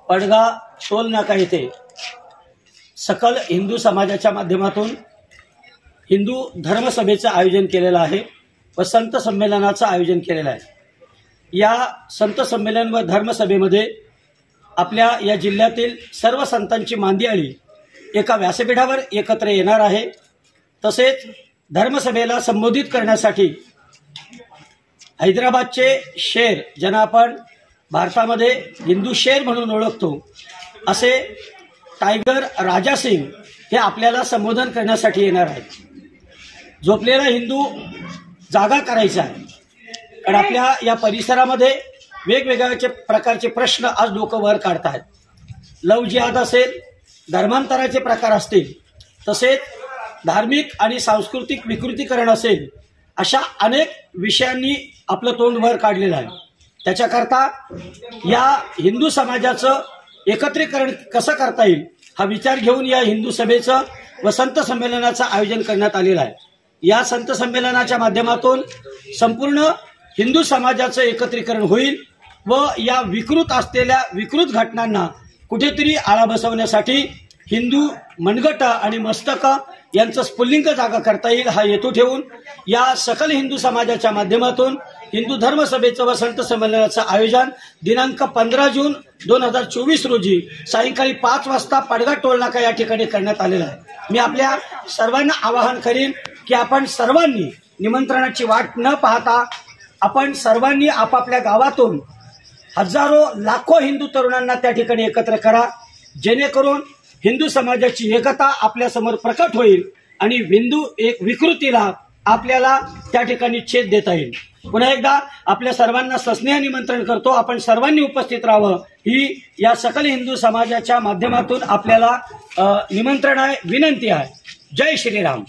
पडगा toll नाका येथे सकल हिंदू समाजाच्या माध्यमातून हिंदू धर्मसभेचं आयोजन केलेलं आहे व संत संमेलनाचं आयोजन केलेलं आहे। या संत संमेलन व धर्मसभेमध्ये आपल्या या जिल्ह्यातील सर्व संतांची मांदियाळी एका व्यासपीठावर एकत्र येणार आहे। तसेच धर्मसभेला संबोधित करण्यासाठी हैदराबादचे शेर, ज्यांना आपण भारतामध्ये हिंदू शेर म्हणून ओळखतो, असे टायगर राजा सिंग हे आपल्याला संबोधन करण्यासाठी येणार आहेत। झोपलेला हिंदू जागा करायचा आहे, कारण आपल्या या परिसरामध्ये वेगवेगळ्या प्रकारचे प्रश्न आज लोक वर काढतात। लव जिहाद असेल, धर्मांतराचे प्रकार असतील, तसेच धार्मिक आणि सांस्कृतिक विकृतीकरण असेल, अशा अनेक विषयांनी आपलं तोंड वर काढलेलं आहे। त्याच्याकरता या हिंदू समाजाचं एकत्रीकरण कसं करता येईल हा विचार घेऊन या हिंदू सभेचं व संत संमेलनाचं आयोजन करण्यात आलेलं आहे। या संत संमेलनाच्या माध्यमातून संपूर्ण हिंदू समाजाचं एकत्रीकरण होईल व या विकृत घटनांना कुठेतरी आळा बसवण्यासाठी हिंदू मनगट आणि मस्तक यांचं स्फुल्लिंग जागा करता येईल हा हेतू ठेवून या सकल हिंदू समाजाच्या माध्यमातून हिंदू धर्मसभेचं व संत संमेलनाचं आयोजन दिनांक 15 जून 2024 रोजी सायंकाळी 5 वाजता पडगा टोल नाका या ठिकाणी करण्यात आलेलं आहे। मी आपल्या सर्वांना आवाहन करीन की आपण सर्वांनी निमंत्रणाची वाट न पाहता आपण सर्वांनी आपापल्या गावातून हजारो लाखो हिंदू तरुणांना त्या ठिकाणी एकत्र करा, जेणेकरून हिंदू समाजाची एकता आपल्यासमोर प्रकट होईल आणि हिंदू एक विकृतीला आपल्याला त्या ठिकाणी छेद देता येईल। पुन्हा एकदा आपल्या सर्वांना सस्नेह निमंत्रण करतो, आपण सर्वांनी उपस्थित राहावं ही या सकल हिंदू समाजाच्या माध्यमातून आपल्याला निमंत्रण आहे, विनंती आहे। जय श्रीराम।